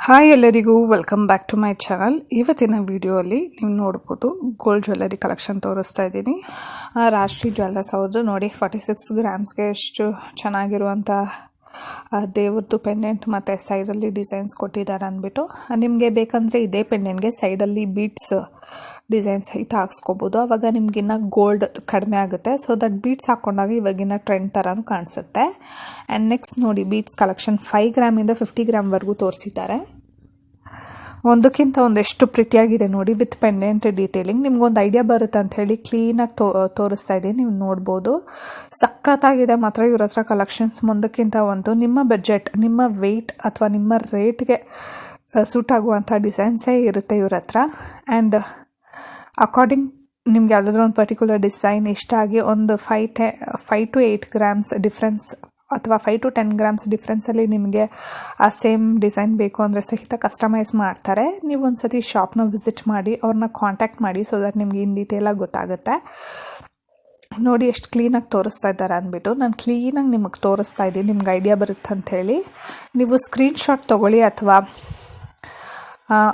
Hi ಎಲ್ಲರಿಗೂ welcome back to my channel. ಇವತ್ತಿನ ವಿಡಿಯೋಲಿ ನೀವು ನೋಡ್ಬೋದು ಗೋಲ್ಡ್ ಜ್ಯುವೆಲ್ಲರಿ ಕಲೆಕ್ಷನ್ ತೋರಿಸ್ತಾ ಇದ್ದೀನಿ. ರಾಷ್ಟ್ರೀ ಜ್ಯುವೆಲ್ಲರ್ಸ್ ಅವ್ರದ್ದು ನೋಡಿ 46 ಗ್ರಾಮ್ಸ್ಗೆ ಎಷ್ಟು ಚೆನ್ನಾಗಿರುವಂಥ ದೇವ್ರದ್ದು ಪೆಂಡೆಂಟ್ ಮತ್ತು ಸೈಡಲ್ಲಿ ಡಿಸೈನ್ಸ್ ಕೊಟ್ಟಿದ್ದಾರೆ ಅಂದ್ಬಿಟ್ಟು. ನಿಮಗೆ ಬೇಕಂದರೆ ಇದೇ ಪೆಂಡೆಂಟ್ಗೆ ಸೈಡಲ್ಲಿ ಬೀಟ್ಸ್ ಡಿಸೈನ್ಸ್ ಸಹಿತ ಹಾಕ್ಸ್ಕೊಬೋದು. ಆವಾಗ ನಿಮಗಿನ್ನ ಗೋಲ್ಡ್ ಕಡಿಮೆ ಆಗುತ್ತೆ. ಸೊ ದಟ್ ಬೀಟ್ಸ್ ಹಾಕ್ಕೊಂಡಾಗ ಇವಾಗಿನ ಟ್ರೆಂಡ್ ಥರನೂ ಕಾಣಿಸುತ್ತೆ. ಆ್ಯಂಡ್ ನೆಕ್ಸ್ಟ್ ನೋಡಿ ಬೀಟ್ಸ್ ಕಲೆಕ್ಷನ್ 5 ಗ್ರಾಮಿಂದ 50 ಗ್ರಾಮ್ವರೆಗೂ ತೋರಿಸಿದ್ದಾರೆ. ಒಂದಕ್ಕಿಂತ ಒಂದೆಷ್ಟು ಪ್ರಿಟಿಯಾಗಿದೆ ನೋಡಿ, ವಿತ್ ಪೆಂಡೆಂಟ್ ಡೀಟೇಲಿಂಗ್. ನಿಮ್ಗೊಂದು ಐಡಿಯಾ ಬರುತ್ತೆ ಅಂತ ಹೇಳಿ ಕ್ಲೀನಾಗಿ ತೋರಿಸ್ತಾ ಇದ್ದೀನಿ, ನೀವು ನೋಡ್ಬೋದು. ಸಖತ್ತಾಗಿದೆ ಮಾತ್ರ ಇವ್ರ ಹತ್ರ ಕಲೆಕ್ಷನ್ಸ್. ಒಂದಕ್ಕಿಂತ ಒಂದು ನಿಮ್ಮ ಬಜೆಟ್, ನಿಮ್ಮ ವೆಯ್ಟ್ ಅಥವಾ ನಿಮ್ಮ ರೇಟ್ಗೆ ಸೂಟ್ ಆಗುವಂಥ ಡಿಸೈನ್ಸೇ ಇರುತ್ತೆ ಇವ್ರ ಹತ್ರ. ಆ್ಯಂಡ್ ಅಕಾರ್ಡಿಂಗ್ ನಿಮ್ಗೆ ಯಾವುದಾದ್ರೂ ಒಂದು ಪರ್ಟಿಕ್ಯುಲರ್ ಡಿಸೈನ್ ಇಷ್ಟ ಆಗಿ ಒಂದು 5 to 8 ಗ್ರಾಮ್ಸ್ ಡಿಫ್ರೆನ್ಸ್ ಅಥವಾ 5 to 10 ಗ್ರಾಮ್ಸ್ ಡಿಫ್ರೆನ್ಸಲ್ಲಿ ನಿಮಗೆ ಆ ಸೇಮ್ ಡಿಸೈನ್ ಬೇಕು ಅಂದರೆ ಸಹಿತ ಕಸ್ಟಮೈಸ್ ಮಾಡ್ತಾರೆ. ನೀವು ಒಂದು ಸತಿ ಶಾಪ್ನ ವಿಸಿಟ್ ಮಾಡಿ ಅವ್ರನ್ನ ಕಾಂಟ್ಯಾಕ್ಟ್ ಮಾಡಿ, ಸೊ ದಟ್ ನಿಮ್ಗೆ ಇನ್ ಡೀಟೇಲಾಗಿ ಗೊತ್ತಾಗುತ್ತೆ. ನೋಡಿ ಎಷ್ಟು ಕ್ಲೀನಾಗಿ ತೋರಿಸ್ತಾ ಇದ್ದಾರೆ ಅಂದ್ಬಿಟ್ಟು. ನಾನು ಕ್ಲೀನಾಗಿ ನಿಮಗೆ ತೋರಿಸ್ತಾ ಇದ್ದೀನಿ, ನಿಮ್ಗೆ ಐಡಿಯಾ ಬರುತ್ತೆ ಅಂಥೇಳಿ. ನೀವು ಸ್ಕ್ರೀನ್ಶಾಟ್ ತೊಗೊಳ್ಳಿ ಅಥವಾ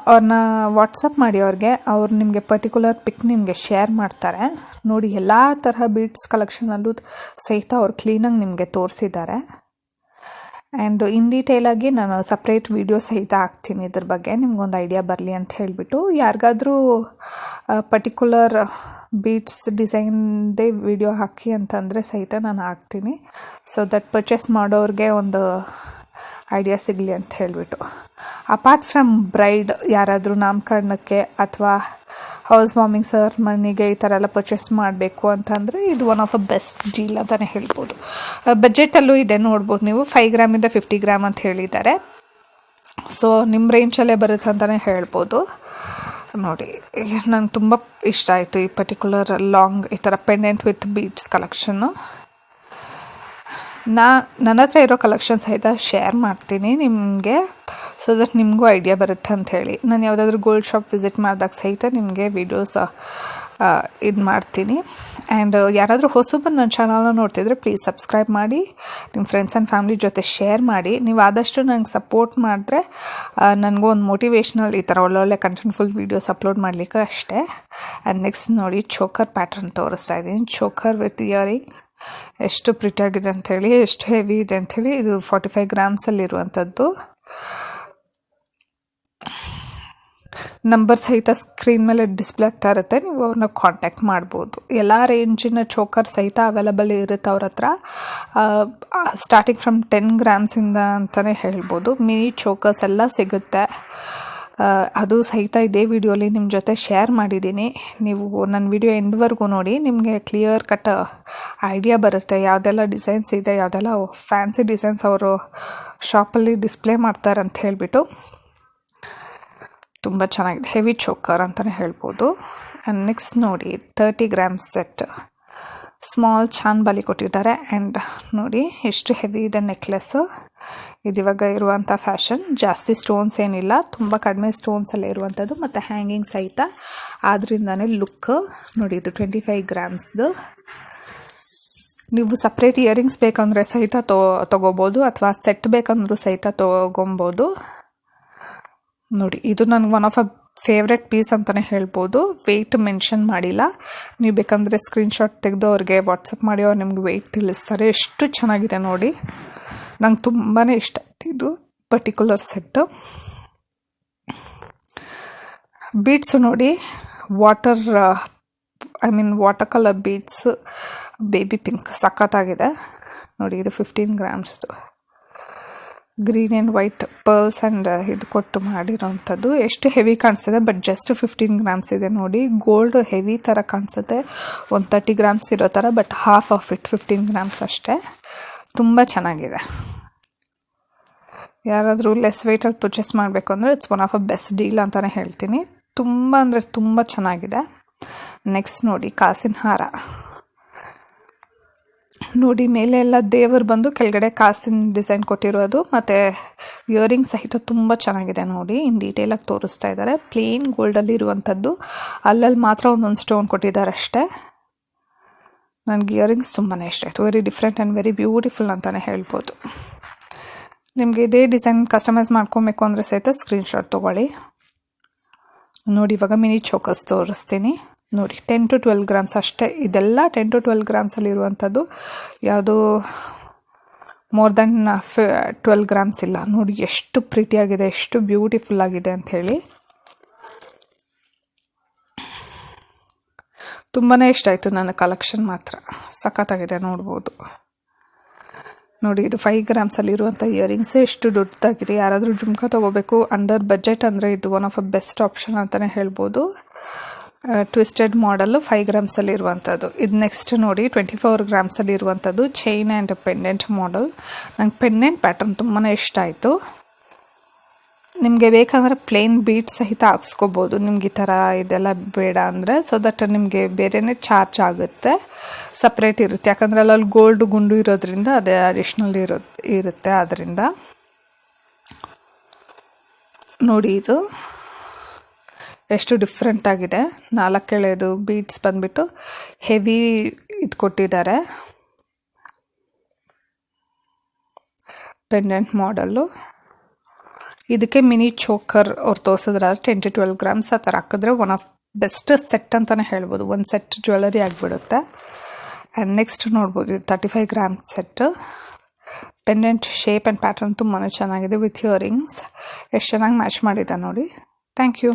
ಅವ್ರನ್ನ ವಾಟ್ಸಪ್ ಮಾಡಿ ಅವ್ರಿಗೆ, ಅವ್ರು ನಿಮಗೆ ಪರ್ಟಿಕ್ಯುಲರ್ ಪಿಕ್ ನಿಮಗೆ ಶೇರ್ ಮಾಡ್ತಾರೆ. ನೋಡಿ ಎಲ್ಲ ತರಹ ಬೀಟ್ಸ್ ಕಲೆಕ್ಷನಲ್ಲೂ ಸಹಿತ ಅವ್ರು ಕ್ಲೀನಾಗಿ ನಿಮಗೆ ತೋರಿಸಿದ್ದಾರೆ. ಆ್ಯಂಡ್ ಇನ್ ಡೀಟೇಲಾಗಿ ನಾನು ಸಪ್ರೇಟ್ ವಿಡಿಯೋ ಸಹಿತ ಹಾಕ್ತೀನಿ ಇದ್ರ ಬಗ್ಗೆ, ನಿಮ್ಗೊಂದು ಐಡಿಯಾ ಬರಲಿ ಅಂತ ಹೇಳಿಬಿಟ್ಟು. ಯಾರಿಗಾದ್ರೂ ಪರ್ಟಿಕ್ಯುಲರ್ ಬೀಟ್ಸ್ ಡಿಸೈನ್ದೇ ವಿಡಿಯೋ ಹಾಕಿ ಅಂತಂದರೆ ಸಹಿತ ನಾನು ಹಾಕ್ತೀನಿ, ಸೊ ದಟ್ ಪರ್ಚೇಸ್ ಮಾಡೋರಿಗೆ ಒಂದು ಐಡಿಯಾ ಸಿಗಲಿ ಅಂತ ಹೇಳಿಬಿಟ್ಟು. ಅಪಾರ್ಟ್ ಫ್ರಮ್ ಬ್ರೈಡ್ ಯಾರಾದರೂ ನಾಮಕರಣಕ್ಕೆ ಅಥವಾ ಹೌಸ್ ವಾರ್ಮಿಂಗ್ ಸೆರೆಮನಿಗೆ ಈ ಥರ ಎಲ್ಲ ಪರ್ಚೇಸ್ ಮಾಡಬೇಕು ಅಂತಂದರೆ ಇದು one of a best deal ಅಂತಲೇ ಹೇಳ್ಬೋದು. ಬಜೆಟಲ್ಲೂ ಇದೆ ನೋಡ್ಬೋದು ನೀವು. 5 ಗ್ರಾಮಿಂದ 50 ಗ್ರಾಮ್ ಅಂತ ಹೇಳಿದ್ದಾರೆ. ಸೊ ನಿಮ್ಮ ರೇಂಜಲ್ಲೇ ಬರುತ್ತೆ ಅಂತಲೇ ಹೇಳ್ಬೋದು. ನೋಡಿ ನಂಗೆ ತುಂಬ ಇಷ್ಟ ಆಯಿತು ಈ ಪರ್ಟಿಕ್ಯುಲರ್ ಲಾಂಗ್ ಈ ಥರ ಪೆಂಡೆಂಟ್ ವಿತ್ ಬೀಟ್ಸ್ ಕಲೆಕ್ಷನ್ನು. ನನ್ನ ಹತ್ರ ಇರೋ ಕಲೆಕ್ಷನ್ ಸಹಿತ ಶೇರ್ ಮಾಡ್ತೀನಿ ನಿಮಗೆ, ಸೊ ದಟ್ ನಿಮಗೂ ಐಡಿಯಾ ಬರುತ್ತೆ ಅಂಥೇಳಿ. ನಾನು ಯಾವುದಾದ್ರೂ ಗೋಲ್ಡ್ ಶಾಪ್ ವಿಸಿಟ್ ಮಾಡಿದಾಗ ಸಹಿತ ನಿಮಗೆ ವೀಡಿಯೋಸ್ ಇದು ಮಾಡ್ತೀನಿ. ಆ್ಯಂಡ್ ಯಾರಾದರೂ ಹೊಸಬರು ನನ್ನ ಚಾನಲ್ನ ನೋಡ್ತಿದ್ರೆ ಪ್ಲೀಸ್ ಸಬ್ಸ್ಕ್ರೈಬ್ ಮಾಡಿ, ನಿಮ್ಮ ಫ್ರೆಂಡ್ಸ್ ಆ್ಯಂಡ್ ಫ್ಯಾಮಿಲಿ ಜೊತೆ ಶೇರ್ ಮಾಡಿ. ನೀವು ಆದಷ್ಟು ನಂಗೆ ಸಪೋರ್ಟ್ ಮಾಡಿದ್ರೆ ನನಗೂ ಒಂದು ಮೋಟಿವೇಶ್ನಲ್ ಈ ಥರ ಒಳ್ಳೊಳ್ಳೆ ಕಂಟೆಂಟ್ಫುಲ್ ವೀಡಿಯೋಸ್ ಅಪ್ಲೋಡ್ ಮಾಡಲಿಕ್ಕೆ ಅಷ್ಟೇ. ಆ್ಯಂಡ್ ನೆಕ್ಸ್ಟ್ ನೋಡಿ ಚೋಕರ್ ಪ್ಯಾಟ್ರನ್ ತೋರಿಸ್ತಾ ಇದ್ದೀನಿ. ಚೋಕರ್ ವಿತ್ ಇಯರಿಂಗ್ ಎಷ್ಟು ಪ್ರಿಟಿಯಾಗಿದೆ ಅಂಥೇಳಿ, ಎಷ್ಟು ಹೆವಿ ಇದೆ ಅಂಥೇಳಿ. ಇದು 45 ಗ್ರಾಮ್ಸಲ್ಲಿರುವಂಥದ್ದು. ನಂಬರ್ ಸಹಿತ ಸ್ಕ್ರೀನ್ ಮೇಲೆ ಡಿಸ್ಪ್ಲೇ ಆಗ್ತಾ ಇರುತ್ತೆ, ನೀವು ಅವ್ರನ್ನ ಕಾಂಟ್ಯಾಕ್ಟ್ ಮಾಡ್ಬೋದು. ಎಲ್ಲ ರೇಂಜಿನ ಚೋಕರ್ ಸಹಿತ ಅವೈಲಬಲ್ ಇರುತ್ತೆ ಅವ್ರ ಹತ್ರ. ಸ್ಟಾರ್ಟಿಂಗ್ ಫ್ರಮ್ 10 ಗ್ರಾಮ್ಸಿಂದ ಅಂತಲೇ ಹೇಳ್ಬೋದು. ಮಿನಿ ಚೋಕರ್ಸ್ ಎಲ್ಲ ಸಿಗುತ್ತೆ. ಅದು ಸಹಿತ ಇದೇ ವಿಡಿಯೋಲಿ ನಿಮ್ಮ ಜೊತೆ ಶೇರ್ ಮಾಡಿದ್ದೀನಿ. ನೀವು ನನ್ನ ವಿಡಿಯೋ ಎಂಡ್ವರೆಗೂ ನೋಡಿ, ನಿಮಗೆ ಕ್ಲಿಯರ್ ಕಟ್ ಐಡಿಯಾ ಬರುತ್ತೆ ಯಾವುದೆಲ್ಲ ಡಿಸೈನ್ಸ್ ಇದೆ, ಯಾವುದೆಲ್ಲ ಫ್ಯಾನ್ಸಿ ಡಿಸೈನ್ಸ್ ಅವರು ಶಾಪಲ್ಲಿ ಡಿಸ್ಪ್ಲೇ ಮಾಡ್ತಾರೆ ಅಂತ ಹೇಳಿಬಿಟ್ಟು. ತುಂಬ ಚೆನ್ನಾಗಿದೆ, ಹೆವಿ ಚೋಕರ್ ಅಂತಲೇ ಹೇಳ್ಬೋದು. ಆ್ಯಂಡ್ ನೆಕ್ಸ್ಟ್ ನೋಡಿ 30 ಗ್ರಾಮ್ಸ್ ಸೆಟ್ ಸ್ಮಾಲ್ ಚಾನ್ ಬಾಲಿ ಕೊಟ್ಟಿದ್ದಾರೆ. ಆ್ಯಂಡ್ ನೋಡಿ ಎಷ್ಟು ಹೆವಿ ಇದೆ ನೆಕ್ಲೆಸ್ಸು. ಇದು ಇವಾಗ ಇರುವಂಥ ಫ್ಯಾಷನ್. ಜಾಸ್ತಿ ಸ್ಟೋನ್ಸ್ ಏನಿಲ್ಲ, ತುಂಬ ಕಡಿಮೆ ಸ್ಟೋನ್ಸಲ್ಲೇ ಇರುವಂಥದ್ದು ಮತ್ತು ಹ್ಯಾಂಗಿಂಗ್ ಸಹಿತ. ಆದ್ದರಿಂದನೇ ಲುಕ್ ನೋಡಿ. ಇದು 25 ಗ್ರಾಮ್ಸ್ದು. ನೀವು ಸಪ್ರೇಟ್ ಇಯರಿಂಗ್ಸ್ ಬೇಕಂದರೆ ಸಹಿತ ತೊಗೋಬೋದು ಅಥವಾ ಸೆಟ್ ಬೇಕಂದ್ರೂ ಸಹಿತ ತೊಗೊಬೋದು. ನೋಡಿ ಇದು ನನಗೆ one of a favourite piece ಅಂತಲೇ ಹೇಳ್ಬೋದು. ವೆಯ್ಟ್ ಮೆನ್ಷನ್ ಮಾಡಿಲ್ಲ, ನೀವು ಬೇಕಂದರೆ ಸ್ಕ್ರೀನ್ಶಾಟ್ ತೆಗೆದು ಅವ್ರಿಗೆ ವಾಟ್ಸಪ್ ಮಾಡಿ ಅವ್ರು ನಿಮ್ಗೆ ವೆಯ್ಟ್ ತಿಳಿಸ್ತಾರೆ. ಎಷ್ಟು ಚೆನ್ನಾಗಿದೆ ನೋಡಿ, ನಂಗೆ ತುಂಬಾ ಇಷ್ಟ ಆಯ್ತು ಇದು ಪರ್ಟಿಕ್ಯುಲರ್ ಸೆಟ್ಟು. ಬೀಡ್ಸು ನೋಡಿ water colour beads, baby pink ಸಖತ್ತಾಗಿದೆ ನೋಡಿ. ಇದು 15 ಗ್ರಾಮ್ಸ್ದು green and white pearls and ಇದು ಕೊಟ್ಟು ಮಾಡಿರೋವಂಥದ್ದು. ಎಷ್ಟು ಹೆವಿ ಕಾಣಿಸ್ತಿದೆ, ಬಟ್ ಜಸ್ಟ್ 15 ಗ್ರಾಮ್ಸ್ ಇದೆ ನೋಡಿ. ಗೋಲ್ಡ್ ಹೆವಿ ಥರ ಕಾಣಿಸುತ್ತೆ, ಒಂದು 30 ಗ್ರಾಮ್ಸ್ ಇರೋ ಥರ, but half of it 15 grams ಅಷ್ಟೇ. ತುಂಬ ಚೆನ್ನಾಗಿದೆ. ಯಾರಾದರೂ ಲೆಸ್ ವೆಯ್ಟಲ್ಲಿ ಪರ್ಚೇಸ್ ಮಾಡಬೇಕು ಅಂದರೆ it's one of a best deal ಅಂತಲೇ ಹೇಳ್ತೀನಿ. ತುಂಬ ಅಂದರೆ ತುಂಬ ಚೆನ್ನಾಗಿದೆ. ನೆಕ್ಸ್ಟ್ ನೋಡಿ ಕಾಸಿನ ಹಾರ ನೋಡಿ. ಮೇಲೆ ಎಲ್ಲ ದೇವರು ಬಂದು ಕೆಳಗಡೆ ಕಾಸಿನ ಡಿಸೈನ್ ಕೊಟ್ಟಿರೋದು ಮತ್ತು ಇಯರಿಂಗ್ ಸಹಿತ ತುಂಬ ಚೆನ್ನಾಗಿದೆ ನೋಡಿ. ಇನ್ ಡೀಟೇಲಾಗಿ ತೋರಿಸ್ತಾ ಇದ್ದಾರೆ. ಪ್ಲೇನ್ ಗೋಲ್ಡಲ್ಲಿ ಇರುವಂಥದ್ದು, ಅಲ್ಲಲ್ಲಿ ಮಾತ್ರ ಒಂದೊಂದು ಸ್ಟೋನ್ ಕೊಟ್ಟಿದ್ದಾರೆ ಅಷ್ಟೇ. ನನಗೆ ಇಯರಿಂಗ್ಸ್ ತುಂಬಾ ಇಷ್ಟ ಆಯಿತು. Very different and very beautiful ಅಂತಲೇ ಹೇಳ್ಬೋದು. ನಿಮಗೆ ಇದೇ ಡಿಸೈನ್ ಕಸ್ಟಮೈಸ್ ಮಾಡ್ಕೊಬೇಕು ಅಂದರೆ ಸಹಿತ ಸ್ಕ್ರೀನ್ಶಾಟ್ ತೊಗೊಳ್ಳಿ. ನೋಡಿ ಇವಾಗ ಮಿನಿ ಚೋಕರ್ಸ್ ತೋರಿಸ್ತೀನಿ. ನೋಡಿ 10 to 12 ಗ್ರಾಮ್ಸ್ ಅಷ್ಟೇ. ಇದೆಲ್ಲ 10 to 12 ಗ್ರಾಮ್ಸಲ್ಲಿ ಇರುವಂಥದ್ದು, ಯಾವುದು ಮೋರ್ ದೆನ್ 12 ಗ್ರಾಮ್ಸ್ ಇಲ್ಲ. ನೋಡಿ ಎಷ್ಟು ಪ್ರಿಟಿಯಾಗಿದೆ, ಎಷ್ಟು ಬ್ಯೂಟಿಫುಲ್ ಆಗಿದೆ ಅಂಥೇಳಿ. ತುಂಬಾ ಇಷ್ಟ ಆಯಿತು ನನ್ನ ಕಲೆಕ್ಷನ್, ಮಾತ್ರ ಸಖತ್ತಾಗಿದೆ ನೋಡ್ಬೋದು. ನೋಡಿ ಇದು 5 ಗ್ರಾಮ್ಸಲ್ಲಿ ಇರುವಂಥ ಇಯರಿಂಗ್ಸ್ ಎಷ್ಟು ದೊಡ್ಡದಾಗಿದೆ. ಯಾರಾದರೂ ಜುಮ್ಕಾ ತೊಗೋಬೇಕು ಅಂಡರ್ ಬಜೆಟ್ ಅಂದರೆ ಇದು one of a best option ಅಂತಲೇ ಹೇಳ್ಬೋದು. ಟ್ವಿಸ್ಟೆಡ್ ಮಾಡಲು 5 ಗ್ರಾಮ್ಸಲ್ಲಿ ಇರುವಂಥದ್ದು. ಇದು ನೆಕ್ಸ್ಟ್ ನೋಡಿ 24 ಗ್ರಾಮ್ಸಲ್ಲಿ ಇರುವಂಥದ್ದು ಚೈನ್ ಆ್ಯಂಡ್ ಪೆಂಡೆಂಟ್ ಮಾಡೆಲ್. ನಂಗೆ ಪೆಂಡೆಂಟ್ ಪ್ಯಾಟರ್ನ್ ತುಂಬಾ ಇಷ್ಟ ಆಯಿತು. ನಿಮಗೆ ಬೇಕಂದರೆ ಪ್ಲೇನ್ ಬೀಟ್ ಸಹಿತ ಹಾಕ್ಸ್ಕೋಬೋದು, ನಿಮ್ಗೆ ಈ ಥರ ಇದೆಲ್ಲ ಬೇಡ ಅಂದರೆ. ಸೊ ದಟ್ ನಿಮಗೆ ಬೇರೆಯೇ ಚಾರ್ಜ್ ಆಗುತ್ತೆ, ಸಪ್ರೇಟ್ ಇರುತ್ತೆ. ಯಾಕಂದರೆ ಅಲ್ಲಿ ಗೋಲ್ಡ್ ಗುಂಡು ಇರೋದ್ರಿಂದ ಅದೇ ಅಡಿಷ್ನಲ್ ಇರುತ್ತೆ. ಅದರಿಂದ ನೋಡಿ ಇದು ಎಷ್ಟು ಡಿಫ್ರೆಂಟ್ ಆಗಿದೆ. 4 ಎಳೆದು ಬೀಟ್ಸ್ ಬಂದುಬಿಟ್ಟು ಹೆವಿ ಇದು ಕೊಟ್ಟಿದ್ದಾರೆ. ಪೆಂಡೆಂಟ್ ಮಾಡಲ್ಲು. ಇದಕ್ಕೆ ಮಿನಿ ಚೋಕರ್ ಅವ್ರು ತೋರಿಸಿದ್ರೆ 10 to 12 ಗ್ರಾಮ್ಸ್ ಆ ಥರ ಹಾಕಿದ್ರೆ ಒನ್ ಆಫ್ ಬೆಸ್ಟ್ ಸೆಟ್ ಅಂತಲೇ ಹೇಳ್ಬೋದು. ಒಂದು ಸೆಟ್ ಜ್ಯುವೆಲರಿ ಆಗಿಬಿಡುತ್ತೆ. ಆ್ಯಂಡ್ ನೆಕ್ಸ್ಟ್ ನೋಡ್ಬೋದು ಇದು 35 grams set. Pendant shape and pattern ತುಂಬಾ ಚೆನ್ನಾಗಿದೆ ವಿತ್ ಇಯರಿಂಗ್ಸ್. ಎಷ್ಟು ಚೆನ್ನಾಗಿ ಮ್ಯಾಚ್ ಮಾಡಿದೆ ನೋಡಿ. Thank you.